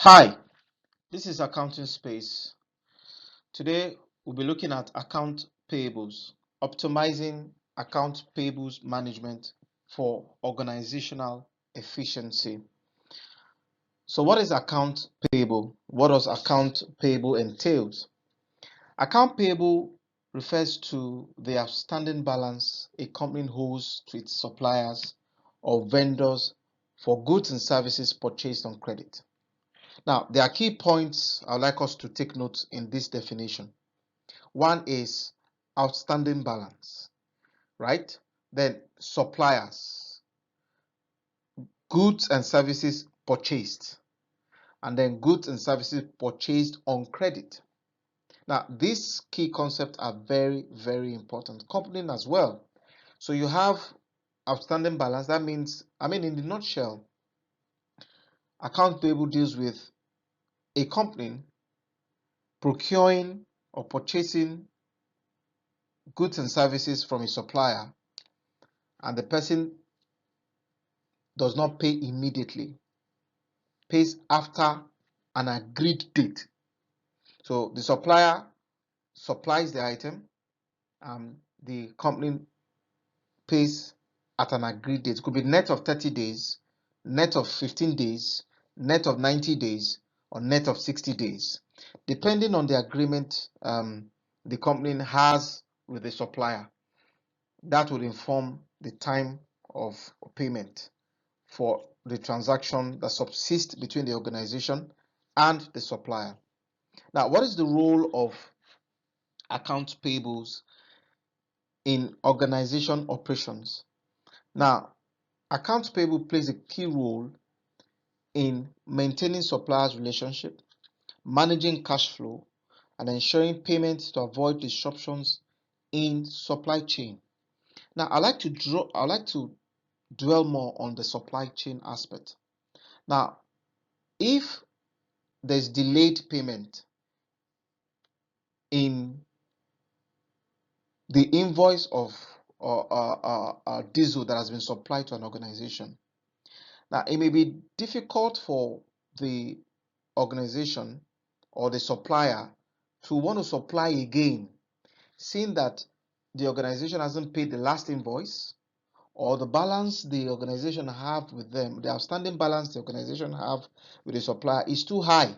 Hi, this is Accounting Space. Today we'll be looking at account payables, optimizing account payables management for organizational efficiency. So what is account payable? What does account payable entails? Account payable refers to the outstanding balance a company holds to its suppliers or vendors for goods and services purchased on credit. Now, there are key points I would like us to take note in this definition. One is outstanding balance, right? Then suppliers, goods and services purchased, and then goods and services purchased on credit. Now, these key concepts are very, very important. Company as well. So you have outstanding balance. That means, in the nutshell, account payable deals with a company procuring or purchasing goods and services from a supplier, and the person does not pay immediately, pays after an agreed date. So the supplier supplies the item, and the company pays at an agreed date. It could be net of 30 days, net of 15 days, net of 90 days, or net of 60 days, depending on the agreement the company has with the supplier. That will inform the time of payment for the transaction that subsists between the organization and the supplier. Now, what is the role of accounts payables in organization operations? Now, accounts payable plays a key role in maintaining suppliers' relationship, managing cash flow, and ensuring payments to avoid disruptions in supply chain. Now, I like to dwell more on the supply chain aspect. Now, if there's delayed payment in the invoice of diesel that has been supplied to an organization, now it may be difficult for the organization or the supplier to want to supply again, seeing that the organization hasn't paid the last invoice, or the balance the organization have with them, the outstanding balance the organization have with the supplier is too high,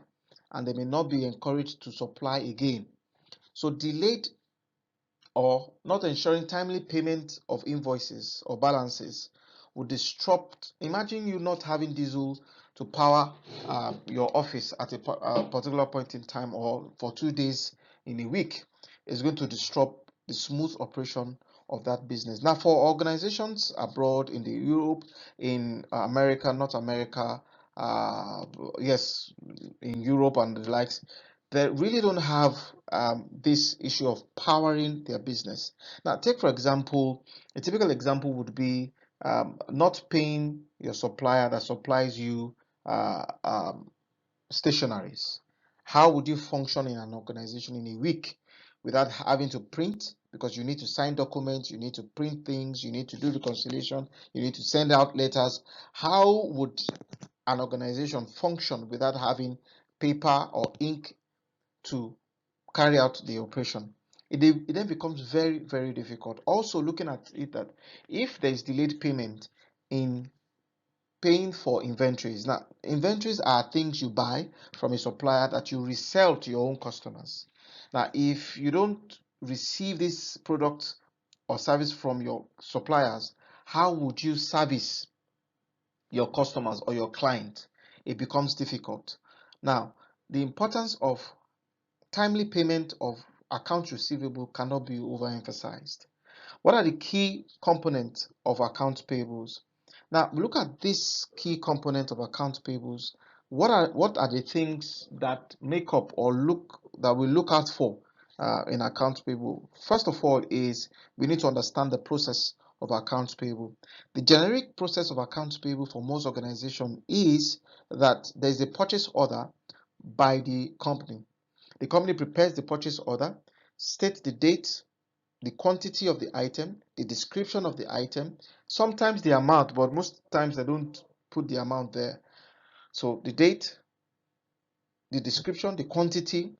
and they may not be encouraged to supply again. So delayed or not ensuring timely payment of invoices or balances would disrupt. Imagine you not having diesel to power your office at a particular point in time, or for 2 days in a week. It's going to disrupt the smooth operation of that business. Now, for organizations abroad in the Europe, in America, North America, yes, in Europe and the likes, they really don't have this issue of powering their business. Now, take for example, a typical example would be not paying your supplier that supplies you stationaries. How would you function in an organization in a week without having to print? Because you need to sign documents, you need to print things, you need to do reconciliation, you need to send out letters. How would an organization function without having paper or ink to carry out the operation? It then becomes very, very difficult. Also, looking at it, that if there is delayed payment in paying for inventories. Now, inventories are things you buy from a supplier that you resell to your own customers. Now, if you don't receive this product or service from your suppliers, how would you service your customers or your client? It becomes difficult. Now, the importance of timely payment of accounts receivable cannot be overemphasized. What are the key components of accounts payables? Now, look at this key component of accounts payables. What are the things that make up or look that we look out for in accounts payable? First of all, is we need to understand the process of accounts payable. The generic process of accounts payable for most organizations is that there is a purchase order by the company. The company prepares the purchase order, states the date, the quantity of the item, the description of the item, sometimes the amount, but most times they don't put the amount there. So the date, the description, the quantity,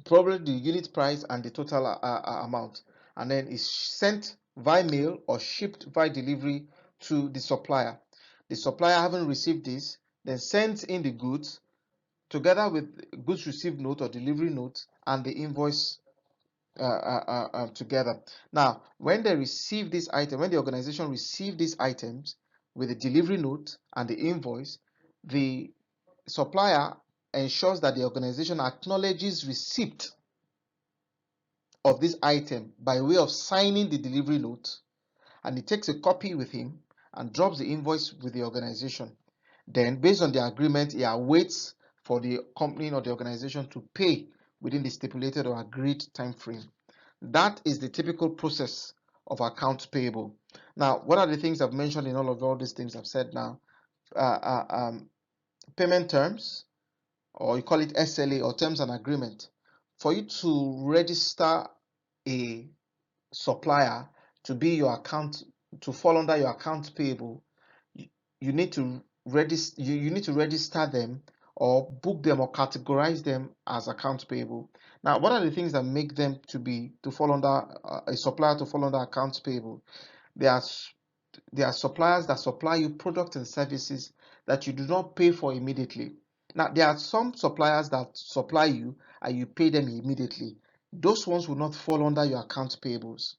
probably the unit price, and the total amount, and then it's sent via mail or shipped via delivery to the supplier. The supplier, having received this, then sends in the goods together with goods received note or delivery note and the invoice together. Now, when they receive this item, when the organization receive these items with the delivery note and the invoice, the supplier ensures that the organization acknowledges receipt of this item by way of signing the delivery note, and he takes a copy with him and drops the invoice with the organization. Then, based on the agreement, he awaits for the company or the organization to pay within the stipulated or agreed time frame. That is the typical process of accounts payable. Now, what are the things I've mentioned in all these things I've said now? Payment terms, or you call it SLA or terms and agreement. For you to register a supplier to be your account, to fall under your account payable, you need to register them or book them or categorize them as accounts payable. Now, what are the things that make them to fall under a supplier to fall under accounts payable? There are suppliers that supply you products and services that you do not pay for immediately. Now, there are some suppliers that supply you and you pay them immediately. Those ones will not fall under your accounts payables.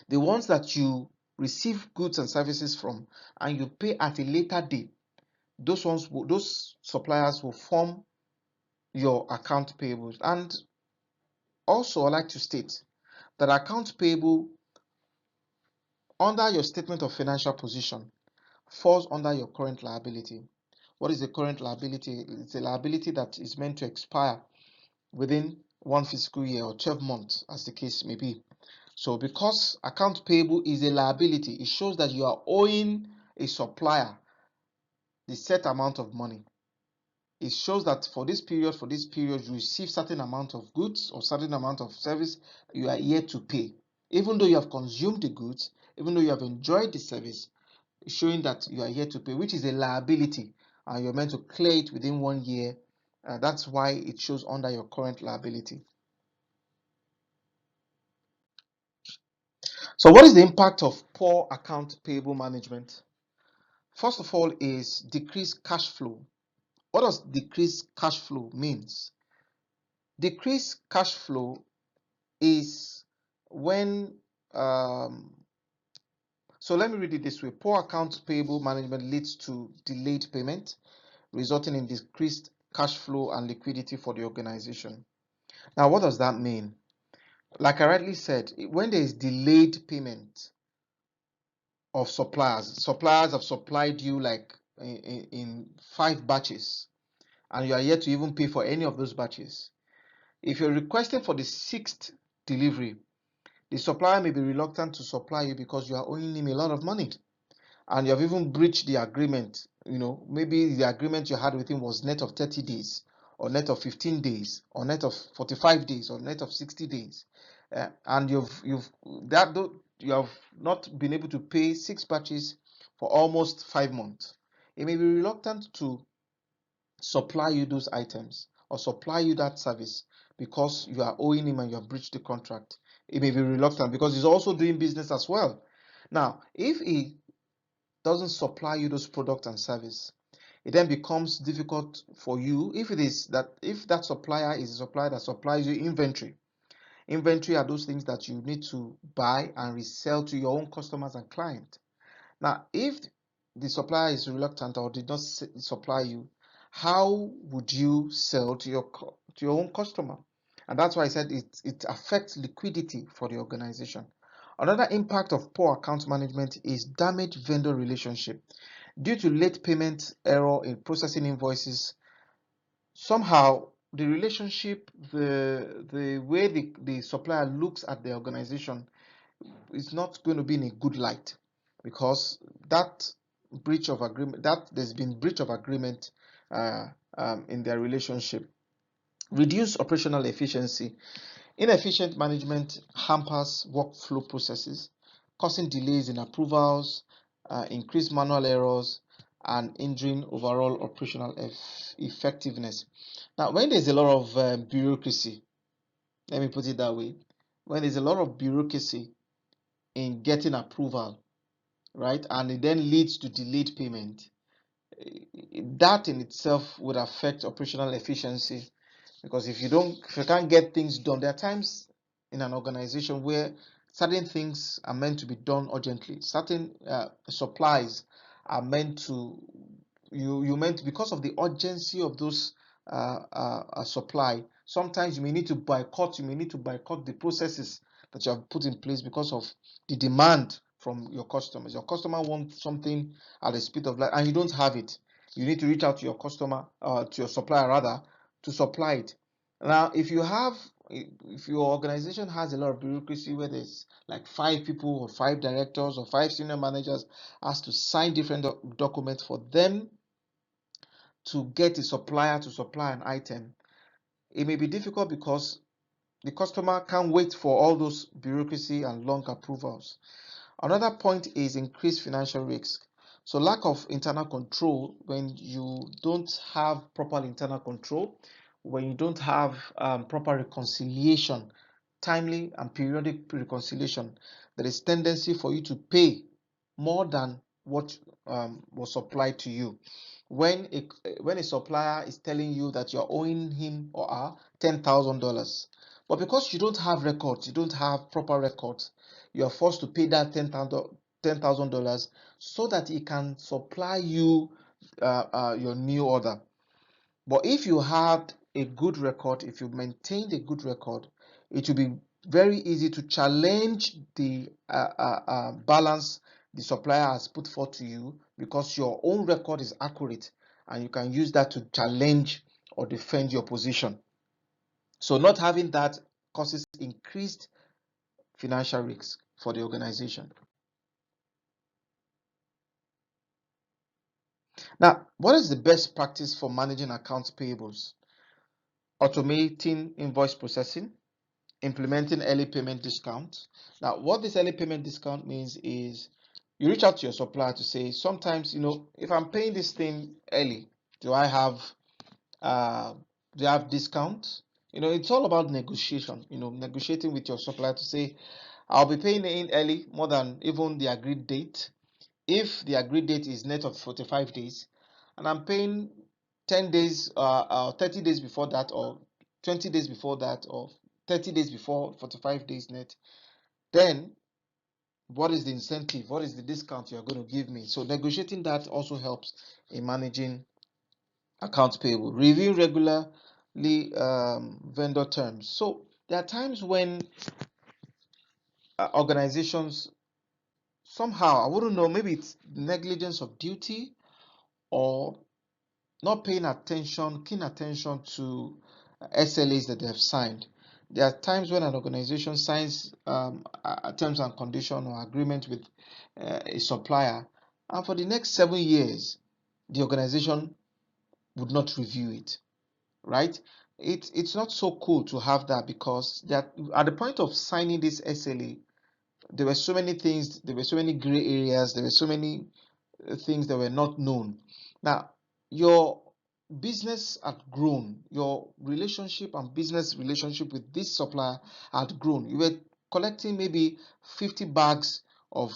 The ones that you receive goods and services from and you pay at a later date, those suppliers will form your account payables. And also, I like to state that accounts payable under your statement of financial position falls under your current liability. What is a current liability? It's a liability that is meant to expire within one fiscal year or 12 months, as the case may be. So because account payable is a liability, it shows that you are owing a supplier the set amount of money. It shows that for this period, you receive certain amount of goods or certain amount of service you are yet to pay. Even though you have consumed the goods, even though you have enjoyed the service, showing that you are yet to pay, which is a liability, and you're meant to clear it within 1 year. That's why it shows under your current liability. So what is the impact of poor account payable management? First of all is decreased cash flow. What does decreased cash flow means? Decreased cash flow is when so let me read it this way. Poor accounts payable management leads to delayed payment, resulting in decreased cash flow and liquidity for the organization. Now, what does that mean? Like I rightly said, when there is delayed payment of suppliers have supplied you like in 5 batches, and you are yet to even pay for any of those batches. If you're requesting for the 6th delivery, the supplier may be reluctant to supply you because you are owing him a lot of money, and you have even breached the agreement. Maybe the agreement you had with him was net of 30 days, or net of 15 days, or net of 45 days, or net of 60 days, and you have not been able to pay 6 batches for almost 5 months. He may be reluctant to supply you those items or supply you that service because you are owing him and you have breached the contract. He may be reluctant because he's also doing business as well. Now, if he doesn't supply you those products and service, it then becomes difficult for you if that supplier is a supplier that supplies you inventory. Inventory are those things that you need to buy and resell to your own customers and clients. Now, if the supplier is reluctant or did not supply you, how would you sell to your own customer? And that's why I said it affects liquidity for the organization. Another impact of poor account management is damaged vendor relationship. Due to late payment error in processing invoices, somehow the relationship, the way the supplier looks at the organization is not going to be in a good light, because that there's been breach of agreement in their relationship. Reduce operational efficiency. Inefficient management hampers workflow processes, causing delays in approvals, increased manual errors, and hindering overall operational effectiveness. Now, when there's a lot of bureaucracy, let me put it that way, when there's a lot of bureaucracy in getting approval, right, and it then leads to delayed payment, that in itself would affect operational efficiency. Because if you can't get things done, there are times in an organization where certain things are meant to be done urgently. Certain supplies are meant to you meant, because of the urgency of those supply. Sometimes you may need to boycott the processes that you have put in place because of the demand from your customers. Your customer wants something at the speed of light and you don't have it. You need to reach out to your customer, to your supplier rather, to supply it. Now, if your organization has a lot of bureaucracy where there's like 5 people or 5 directors or 5 senior managers has to sign different documents for them to get a supplier to supply an item, it may be difficult because the customer can't wait for all those bureaucracy and long approvals. Another point is increased financial risk. So lack of internal control, when you don't have proper internal control, when you don't have proper reconciliation, timely and periodic reconciliation, there is tendency for you to pay more than what was supplied to you. When a supplier is telling you that you're owing him or her $10,000, but because you don't have records, you don't have proper records, you are forced to pay that $10,000 so that he can supply you your new order. But if you had a good record, if you maintained a good record, it will be very easy to challenge the balance the supplier has put forth to you, because your own record is accurate and you can use that to challenge or defend your position. So not having that causes increased financial risks for the organization. Now, what is the best practice for managing accounts payables? Automating invoice processing, implementing early payment discount. Now, what this early payment discount means is you reach out to your supplier to say, sometimes, if I'm paying this thing early, do I have uh, discount? It's all about negotiation, negotiating with your supplier to say, I'll be paying in early more than even the agreed date. If the agreed date is net of 45 days and I'm paying 10 days, 30 days before that, or 20 days before that, or 30 days before 45 days net, then what is the incentive? What is the discount you're going to give me? So negotiating that also helps in managing accounts payable. Reviewing regularly vendor terms. So there are times when organizations somehow, I wouldn't know, maybe it's negligence of duty or not paying keen attention to SLAs that they have signed. There are times when an organization signs terms and condition or agreement with a supplier, and for the next 7 years, the organization would not review it, right? It's not so cool to have that, because that at the point of signing this SLA, there were so many things, there were so many gray areas, there were so many things that were not known. Now, your business had grown, your relationship and business relationship with this supplier had grown. You were collecting maybe 50 bags of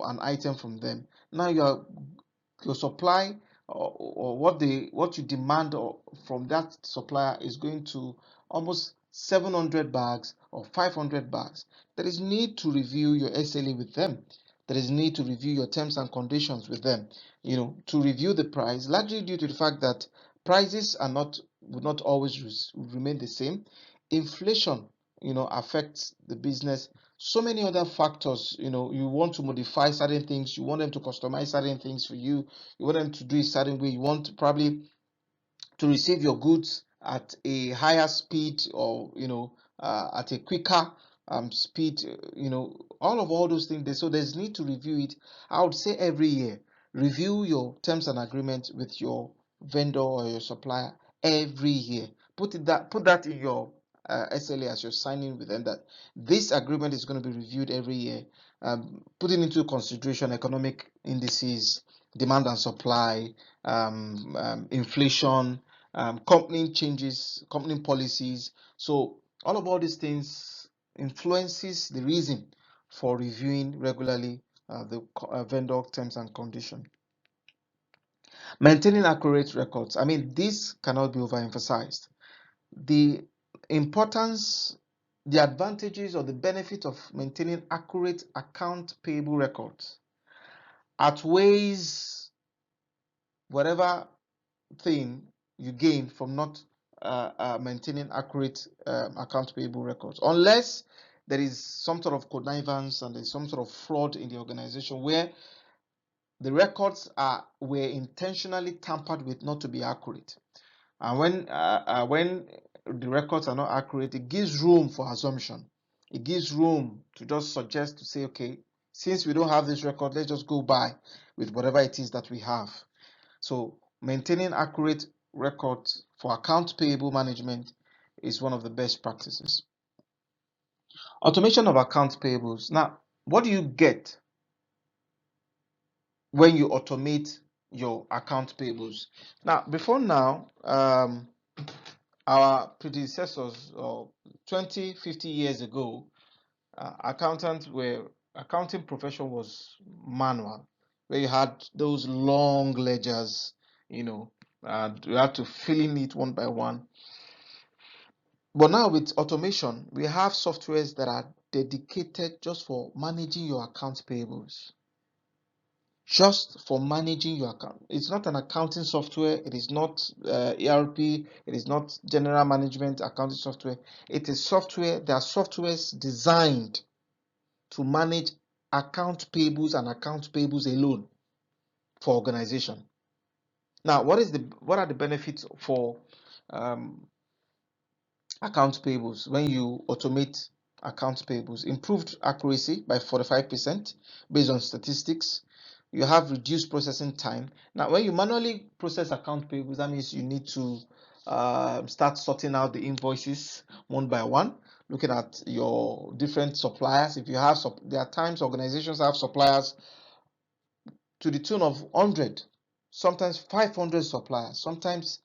an item from them. Now your supply, or what you demand from that supplier is going to almost 700 bags or 500 bags. There is need to review your SLA with them. There is need to review your terms and conditions with them, to review the price, largely due to the fact that prices would not always remain the same. Inflation, affects the business. So many other factors, you want to modify certain things, you want them to customize certain things for you, you want them to do it a certain way, you want probably to receive your goods at a higher speed, or at a quicker speed, all those things. So there's need to review it. I would say every year review your terms and agreement with your vendor or your supplier every year. Put that in your SLA as you're signing with them, that this agreement is going to be reviewed every year, putting into consideration economic indices, demand and supply, inflation, company changes, company policies. So all of all these things influences the reason for reviewing regularly the vendor terms and conditions. Maintaining accurate records. I mean, this cannot be overemphasized. The importance, the advantages or the benefit of maintaining accurate account payable records outweighs whatever thing you gain from not maintaining accurate account payable records, unless there is some sort of connivance and there's some sort of fraud in the organization where the records were intentionally tampered with not to be accurate. And when the records are not accurate, it gives room for assumption. It gives room to just suggest, to say, okay, since we don't have this record, let's just go by with whatever it is that we have. So maintaining accurate records for account payable management is one of the best practices. Automation of account payables. Now, what do you get when you automate your account payables? Now, before now, our predecessors, or 20, 50 years ago, accounting profession was manual, where you had those long ledgers, and you had to fill in it one by one. But now with automation, we have softwares that are dedicated just for managing your accounts payables. Just for managing your account. It's not an accounting software. It is not ERP. It is not general management accounting software. It is software. There are softwares designed to manage account payables and account payables alone for organization. Now, what are the benefits for account payables when you automate account payables? Improved accuracy by 45% based on statistics. You have reduced processing time. Now, when you manually process account payables, that means you need to start sorting out the invoices one by one, looking at your different suppliers. If you have, there are times organizations have suppliers to the tune of 100, sometimes 500 suppliers, sometimes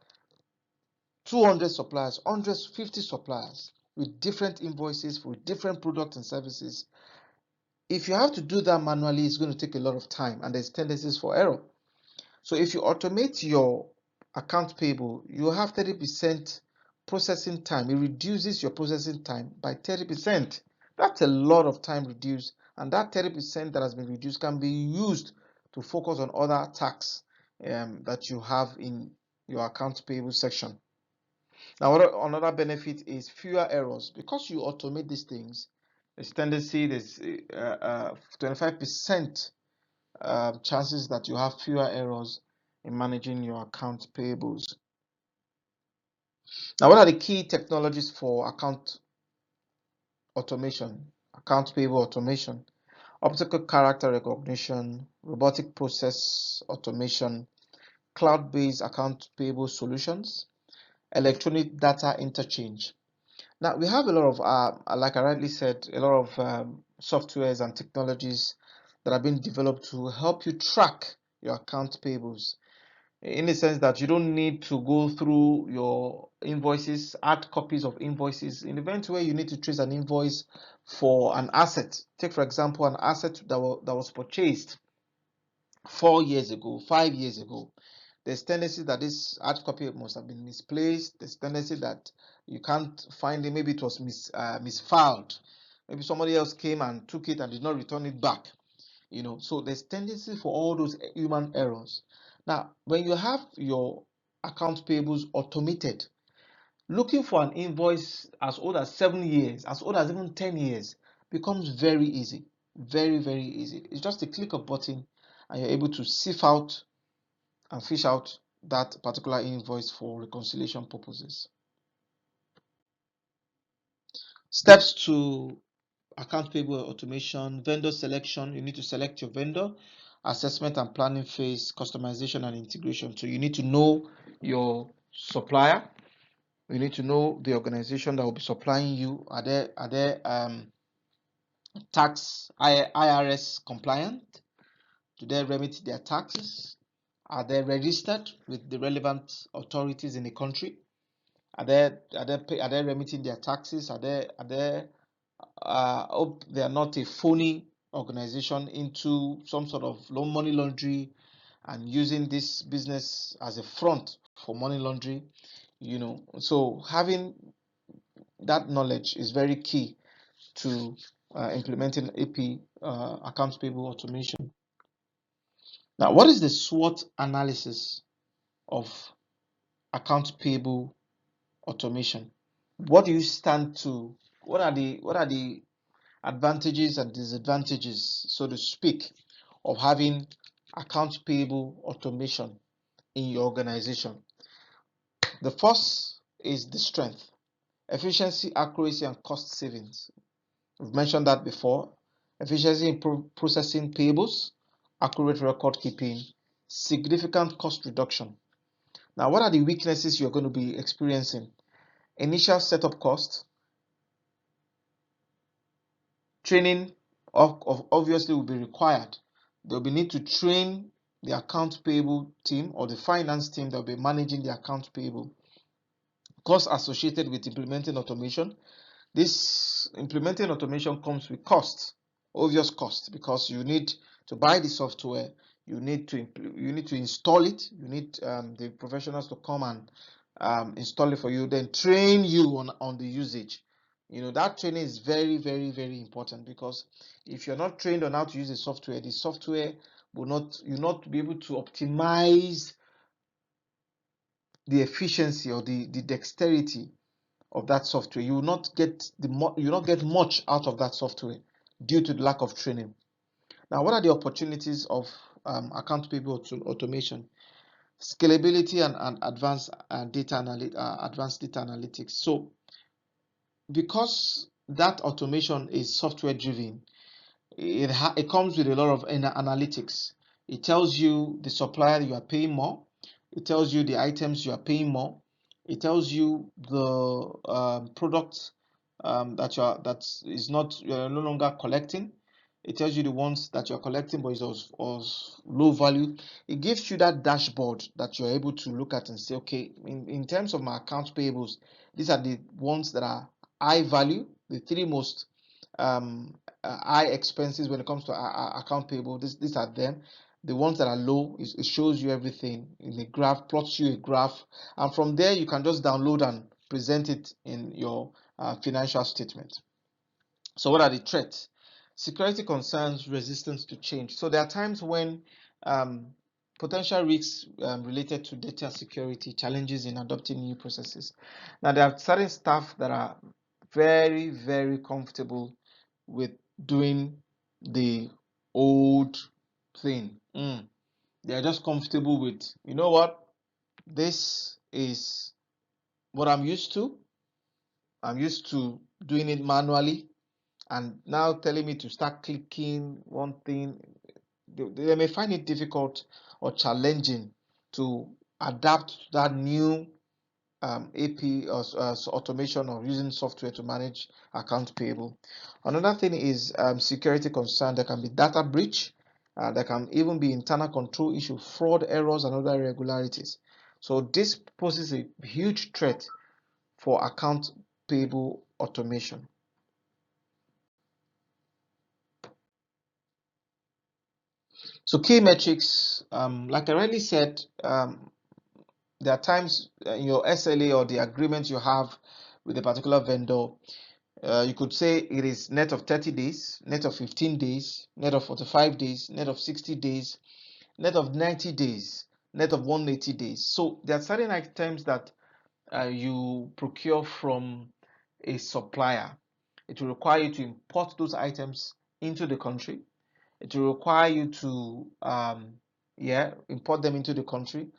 200 suppliers, 150 suppliers with different invoices for different products and services. If you have to do that manually, it's going to take a lot of time and there's tendencies for error. So if you automate your account payable, you have 30% processing time. It reduces your processing time by 30%. That's a lot of time reduced, and that 30% that has been reduced can be used to focus on other tasks that you have in your account payable section. Now, another benefit is fewer errors. Because you automate these things, there's 25% chances that you have fewer errors in managing your account payables. Now, what are the key technologies for account automation, account payable automation? Optical character recognition, robotic process automation, cloud-based account payable solutions, electronic data interchange. Now, we have a lot of, like I rightly said, a lot of softwares and technologies that have been developed to help you track your account payables, in the sense that you don't need to go through your invoices, add copies of invoices. In the event where you need to trace an invoice for an asset, take for example an asset that was purchased 4 years ago, 5 years ago, there's tendency that this hard copy must have been misplaced. There's tendency that you can't find it. Maybe it was misfiled. Maybe somebody else came and took it and did not return it back. So there's tendency for all those human errors. Now, when you have your account payables automated, looking for an invoice as old as 7 years, as old as even 10 years, becomes very easy. Very, very easy. It's just a click of button and you're able to sift out and fish out that particular invoice for reconciliation purposes. Steps to account payable automation: vendor selection. You need to select your vendor. Assessment and planning phase, customization and integration. So you need to know your supplier. You need to know the organization that will be supplying you. Are they tax IRS compliant? Do they remit their taxes? Are they registered with the relevant authorities in the country? Are they remitting their taxes? Hope they are not a phony organization into some sort of loan money laundry and using this business as a front for money laundering. So having that knowledge is very key to implementing AP, accounts payable automation. Now, what is the SWOT analysis of accounts payable automation? What do you stand to? What are the advantages and disadvantages, so to speak, of having accounts payable automation in your organization? The first is the strength: efficiency, accuracy, and cost savings. We've mentioned that before. Efficiency in processing payables, accurate record keeping, significant cost reduction. Now, what are the weaknesses you're going to be experiencing? Initial setup cost. Training of obviously will be required. There will be need to train the account payable team or the finance team that will be managing the account payable. Costs associated with implementing automation. This implementing automation comes with cost, obvious cost, because you need to buy the software, you need to install it, you need the professionals to come and install it for you, then train you on the usage. That training is very, very, very important, because if you're not trained on how to use the software will not be able to optimize the efficiency or the dexterity of that software. You will not get much out of that software due to the lack of training. Now, what are the opportunities of account payable automation? Scalability and advanced data analytics. So, because that automation is software driven, it comes with a lot of analytics. It tells you the supplier you are paying more. It tells you the items you are paying more. It tells you the product that is not, you're no longer collecting. It tells you the ones that you're collecting but is of low value. It gives you that dashboard that you're able to look at and say, okay, in terms of my accounts payables, these are the ones that are high value, the three most high expenses when it comes to account payable. These are them. The ones that are low, it shows you everything in a graph, plots you a graph, and from there you can just download and present it in your financial statement. So what are the threats? Security concerns, resistance to change. So there are times when potential risks related to data security, challenges in adopting new processes. Now, there are certain staff that are very, very comfortable with doing the old thing. They are just comfortable with, you know what, this is what I'm used to. I'm used to doing it manually, and now telling me to start clicking one thing, they may find it difficult or challenging to adapt to that new AP or automation or using software to manage account payable. Another thing is security concern. There can be data breach. There can even be internal control issue, fraud, errors, and other irregularities. So this poses a huge threat for account payable automation. So key metrics, like I already said, there are times in your SLA or the agreement you have with a particular vendor, you could say it is net of 30 days, net of 15 days, net of 45 days, net of 60 days, net of 90 days, net of 180 days. So there are certain items that you procure from a supplier. It will require you to import those items into the country. It will require you to import them into the country,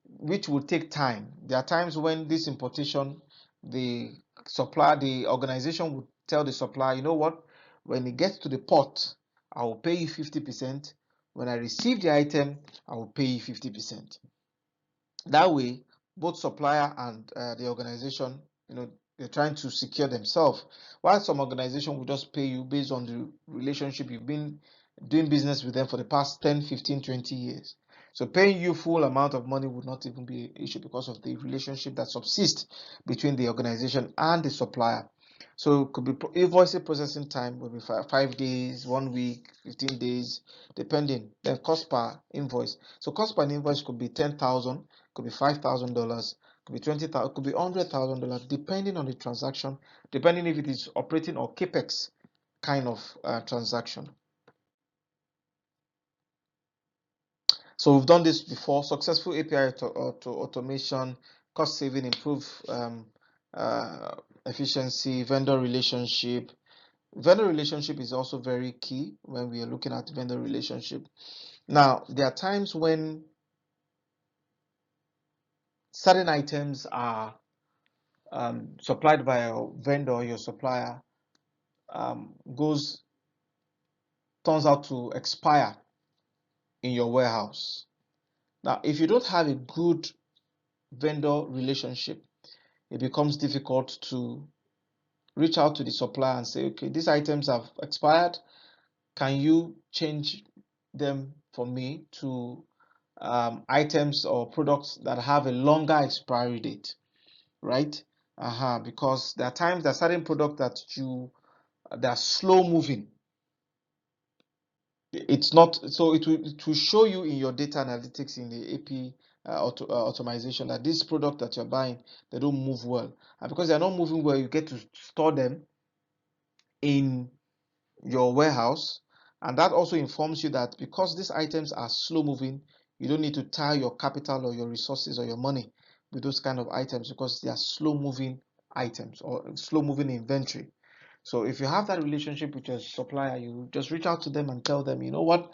which will take time. There are times when this importation, the the organization would tell the supplier, you know what, when it gets to the port, I will pay you 50%. When I receive the item, I will pay you 50%. That way, both supplier and the organization, they're trying to secure themselves. While some organization will just pay you based on the relationship you've been doing business with them for the past 10, 15, 20 years. So paying you full amount of money would not even be an issue because of the relationship that subsists between the organization and the supplier. So it could be invoice processing time will be 5 days, 1 week, 15 days, depending. Then cost per invoice. So cost per invoice could be 10,000, could be $5,000, could be 20,000, could be $100,000, depending on the transaction, depending if it is operating or capex kind of transaction. So we've done this before. Successful API to automation, cost saving, improve uh, efficiency, vendor relationship. Vendor relationship is also very key when we are looking at vendor relationship. Now, there are times when certain items are supplied by a vendor, your supplier, turns out to expire in your warehouse. Now, if you don't have a good vendor relationship, it becomes difficult to reach out to the supplier and say, okay, these items have expired. Can you change them for me to items or products that have a longer expiry date, right? Because there are times there are certain products that are slow moving. It's not so it will show you in your data analytics in the AP automation that this product that you're buying, they don't move well, and because they're not moving well, you get to store them in your warehouse, and that also informs you that because these items are slow moving, you don't need to tie your capital or your resources or your money with those kind of items because they are slow moving items or slow moving inventory. So if you have that relationship with your supplier, you just reach out to them and tell them, you know what,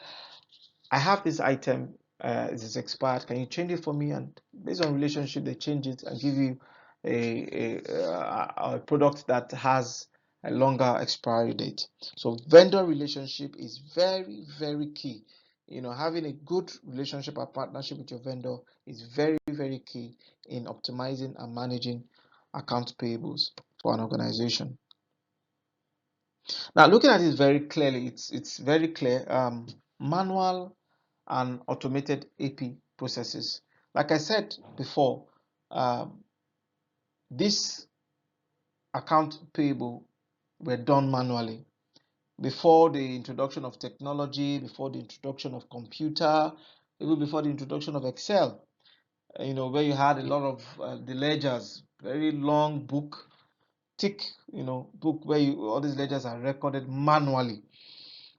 I have this item, it is expired. Can you change it for me? And based on relationship, they change it and give you a product that has a longer expiry date. So vendor relationship is very, very key. Having a good relationship or partnership with your vendor is very, very key in optimizing and managing account payables for an organization. Now, looking at it very clearly, it's very clear. Manual and automated AP processes. Like I said before, this account payable were done manually before the introduction of technology, before the introduction of computer, even before the introduction of Excel. Where you had a lot of the ledgers, very long book, thick, book where all these ledgers are recorded manually.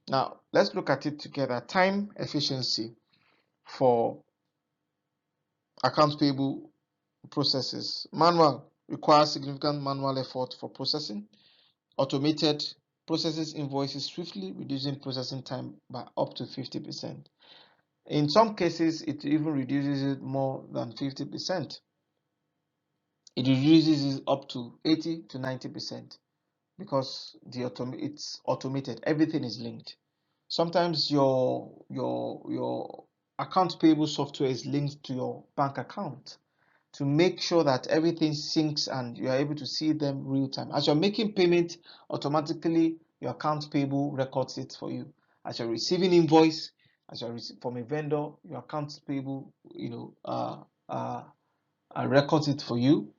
Now, let's look at it together. Time efficiency for accounts payable processes. Manual requires significant manual effort for processing. Automated processes invoices swiftly, reducing processing time by up to 50%. In some cases, it even reduces it more than 50%. It reduces it up to 80 to 90% because it's automated. Everything is linked. Sometimes your account payable software is linked to your bank account to make sure that everything syncs and you are able to see them real time. As you're making payment, automatically your account payable records it for you. As you're receiving invoice, as you're from a vendor, your account payable, records it for you.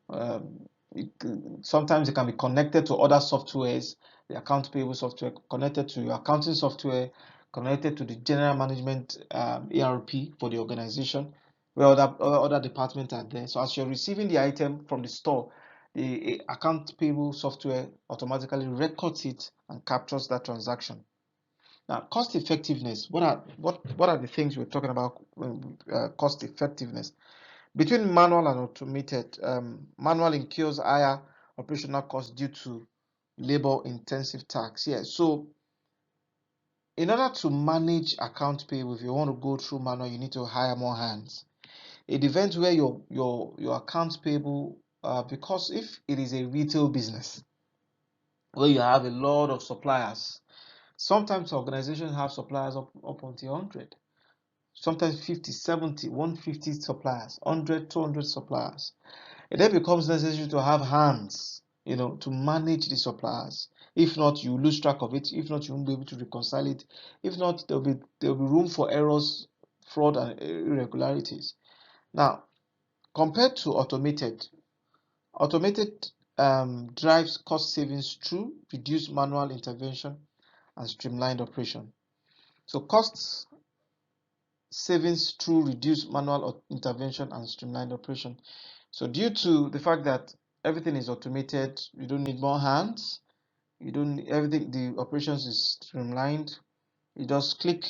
Sometimes it can be connected to other softwares, the account payable software connected to your accounting software, connected to the general management ERP for the organization, where other departments are there. So as you're receiving the item from the store, the account payable software automatically records it and captures that transaction. Now, cost effectiveness. What are the things we're talking about? Cost effectiveness. Between manual and automated, manual incurs higher operational costs due to labor-intensive tasks. Yeah, so in order to manage account payable, if you want to go through manual, you need to hire more hands. It depends where your accounts payable, because if it is a retail business where you have a lot of suppliers, sometimes organizations have suppliers up until 100, sometimes 50, 70, 150 suppliers, 100, 200 suppliers. It then becomes necessary to have hands, to manage the suppliers. If not, you lose track of it. If not, you won't be able to reconcile it. If not, there'll be room for errors fraud and irregularities. Now, compared to automated drives cost savings through reduced manual intervention and streamlined operation. So costs savings through reduced manual intervention and streamlined operation. So due to the fact that everything is automated, you don't need more hands, you don't everything, the operations is streamlined. You just click,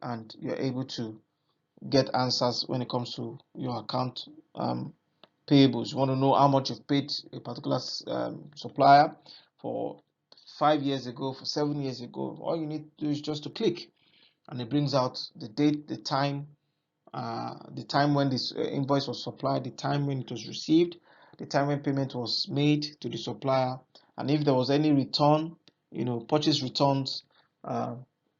and you're able to get answers when it comes to your account payables. You want to know how much you've paid a particular supplier for 5 years ago, for 7 years ago. All you need to do is just to click, and it brings out the date, the time when this invoice was supplied, the time when it was received, the time when payment was made to the supplier, and if there was any return, purchase returns.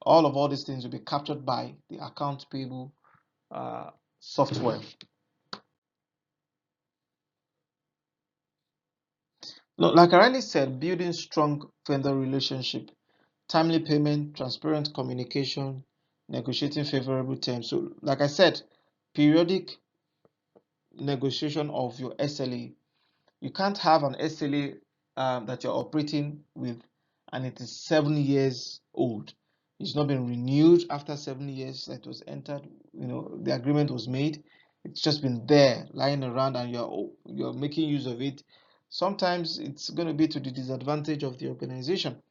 All these things will be captured by the account payable software. Like I already said, building strong vendor relationship, timely payment, transparent communication, negotiating favorable terms. So, like I said, periodic negotiation of your SLA. You can't have an SLA that you're operating with and it is 7 years old. It's not been renewed after 7 years that was entered, the agreement was made. It's just been there lying around and you're making use of it. Sometimes it's going to be to the disadvantage of the organization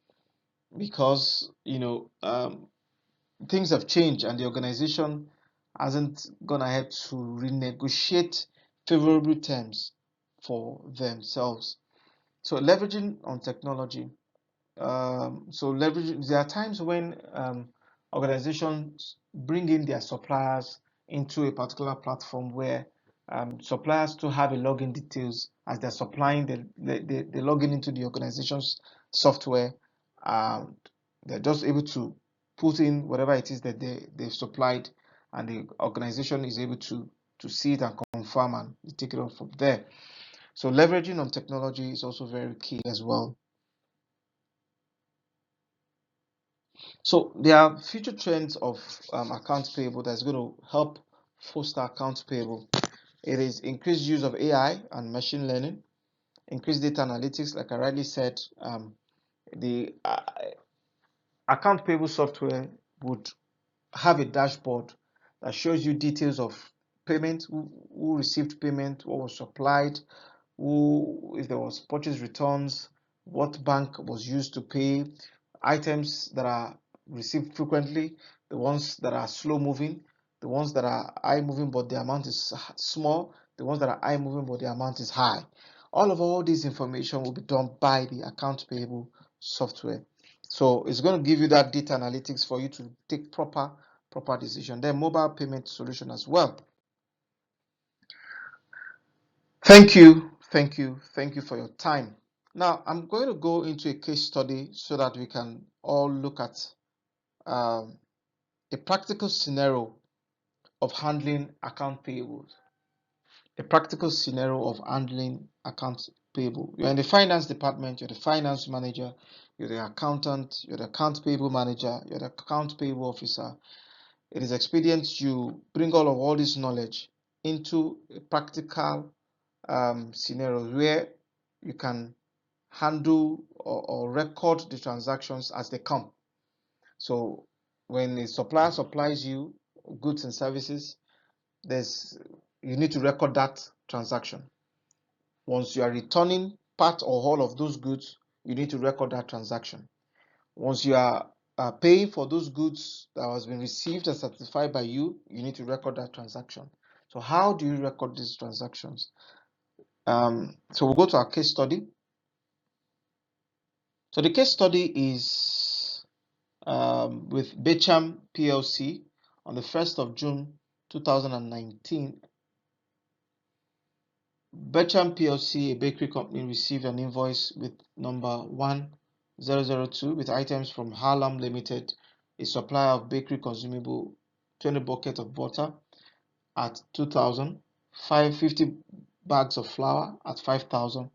because things have changed and the organization hasn't gone ahead to renegotiate favorable terms for themselves. So leveraging on technology. There are times when organizations bring in their suppliers into a particular platform where suppliers to have a login details as they're supplying the login into the organization's software. Um, they're just able to put in whatever it is that they've supplied, and the organization is able to see it and confirm and take it on from there. So leveraging on technology is also very key as well. So there are future trends of accounts payable that's going to help foster accounts payable. It is increased use of AI and machine learning, increased data analytics. Like I rightly said, the account payable software would have a dashboard that shows you details of payment, who received payment, what was supplied, if there was purchase returns, what bank was used to pay, items that are received frequently, the ones that are slow moving, the ones that are high moving but the amount is small, the ones that are high moving but the amount is high. All this information will be done by the account payable software. So it's going to give you that data analytics for you to take proper decision. Then mobile payment solution as well. Thank you for your time. Now I'm going to go into a case study so that we can all look at um, a practical scenario of handling account payables. A practical scenario of handling accounts payable. You're in the finance department, you're the finance manager, you're the accountant, you're the account payable manager, you're the account payable officer. It is expedient you bring all this knowledge into a practical scenario where you can handle or record the transactions as they come. So when a supplier supplies you goods and services, you need to record that transaction. Once you are returning part or whole of those goods, you need to record that transaction. Once you are paying for those goods that has been received and certified by you, you need to record that transaction. So how do you record these transactions? So we'll go to our case study. So the case study is with Becham PLC on the 1st of June 2019. Becham PLC, a bakery company, received an invoice with number 1002 with items from Harlem Limited, a supplier of bakery consumable, 20 buckets of butter at 2,000, 550 bags of flour at 5,000,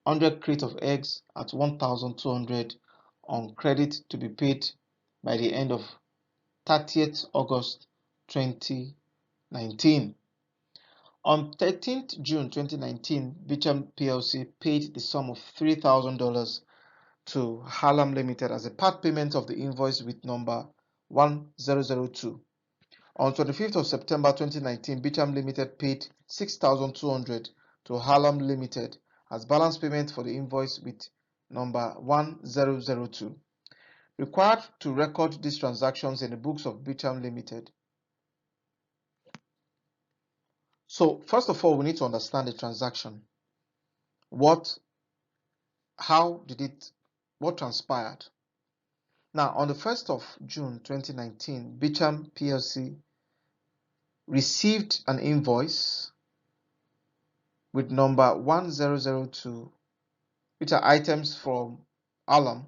100 crate of eggs at 1,200 on credit to be paid by the end of 30th August 2019. On 13th June 2019, Bicham PLC paid the sum of $3,000 to Harlem Limited as a part payment of the invoice with number 1002. On 25th of September 2019, Bicham Limited paid $6,200 to Harlem Limited as balance payment for the invoice with number 1002. Required to record these transactions in the books of Bicham Limited. So first of all, we need to understand the transaction. What transpired? Now, on the 1st of June 2019, Bicham PLC received an invoice with number 1002, which are items from Alam,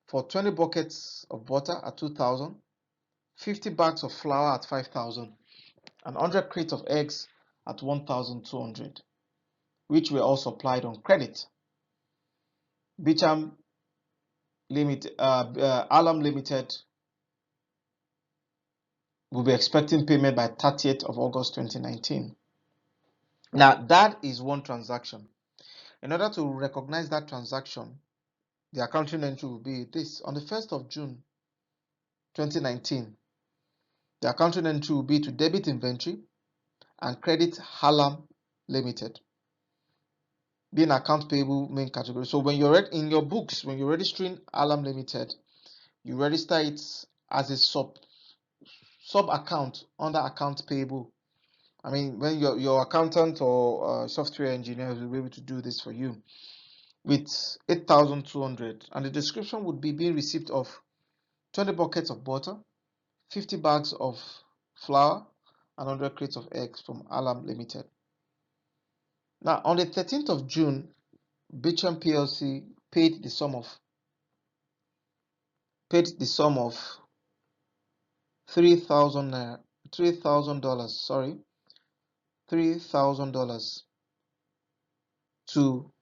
for 20 buckets of butter at 2,000, 50 bags of flour at 5,000, and 100 crates of eggs at 1,200, which were all supplied on credit. Bicham Limited, Alam Limited will be expecting payment by 30th of August 2019. Now, that is one transaction. In order to recognize that transaction, the accounting entry will be this. On the 1st of June 2019, the accounting entry will be to debit inventory and credit Harlem Limited, being account payable main category. So when you're in your books, when you're registering Harlem Limited, you register it as a sub account under account payable. I mean, when your accountant or software engineer will be able to do this for you with 8,200, and the description would be being received of 20 buckets of butter, 50 bags of flour, and 100 crates of eggs from Alam Limited. Now, on the 13th of June, Bicham PLC paid the sum of $3,000 to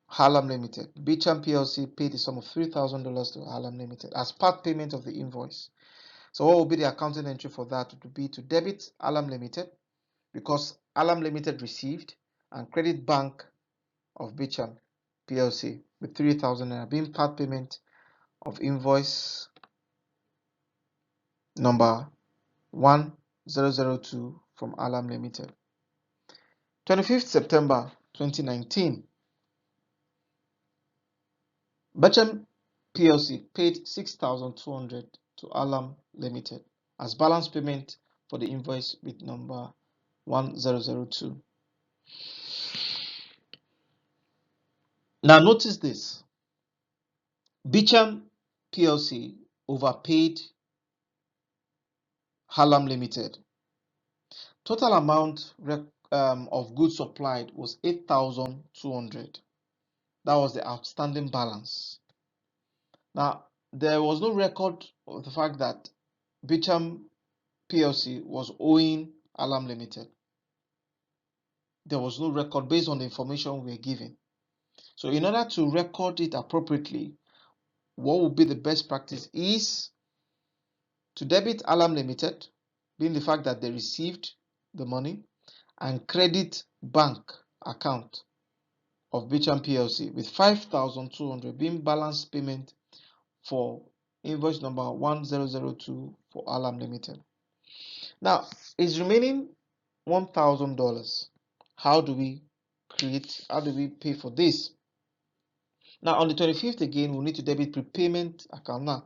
Harlem Limited. Bicham PLC paid the sum of $3,000 to Harlem Limited as part payment of the invoice. So what will be the accounting entry for that? It would be to debit Harlem Limited, because Harlem Limited received, and credit bank of Bicham PLC with 3,000 naira, being part payment of invoice number 1002 from Harlem Limited. 25th September 2019, Bicham PLC paid 6,200 to Harlem Limited as balance payment for the invoice with number 1002. Now notice this. Bicham PLC overpaid Harlem Limited. Total amount of goods supplied was 8,200. That was the outstanding balance. Now, there was no record of the fact that Bicham PLC was owing Harlem Limited. There was no record based on the information we were given. So in order to record it appropriately, what would be the best practice is to debit Harlem Limited, being the fact that they received the money, and credit bank account of Bicham PLC with 5,200 being balance payment for invoice number 1002 for Harlem Limited. Now, it's remaining $1,000. How do we pay for this? Now, on the 25th again, we need to debit prepayment account. Now,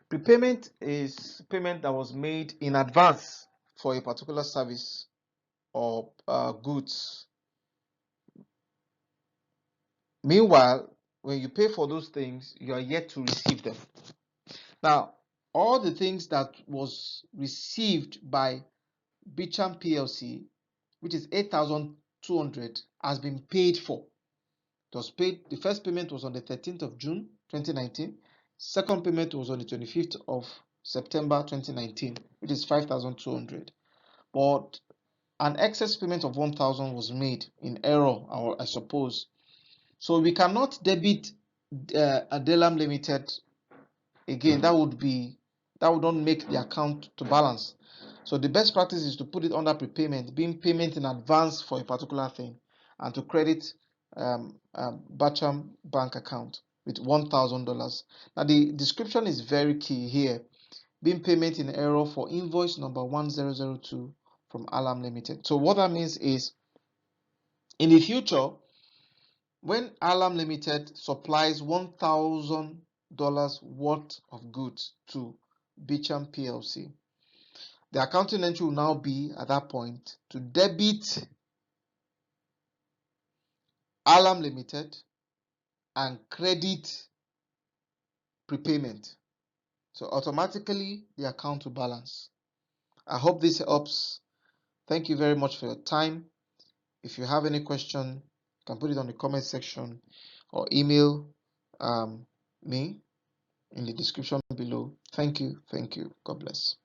prepayment is payment that was made in advance for a particular service or goods. Meanwhile, when you pay for those things, you are yet to receive them. Now, all the things that was received by Bicham PLC, which is 8,200, has been paid for. It was paid. The first payment was on the 13th of June 2019. Second payment was on the 25th of September 2019, which is 5,200. But an excess payment of 1,000 was made in error, I suppose. So we cannot debit Adelam Limited again. That would be That would not make the account to balance. So the best practice is to put it under prepayment, being payment in advance for a particular thing, and to credit Bacham bank account with $1,000. Now the description is very key here. Being payment in error for invoice number 1002 from Alarm Limited. So what that means is, in the future, when Alarm Limited supplies $1,000 worth of goods to Beecham PLC, the accounting entry will now be at that point to debit Alarm Limited and credit prepayment. So automatically the account will balance. I hope this helps. Thank you very much for your time. If you have any question, you can put it on the comment section or email me in the description below. Thank you. God bless.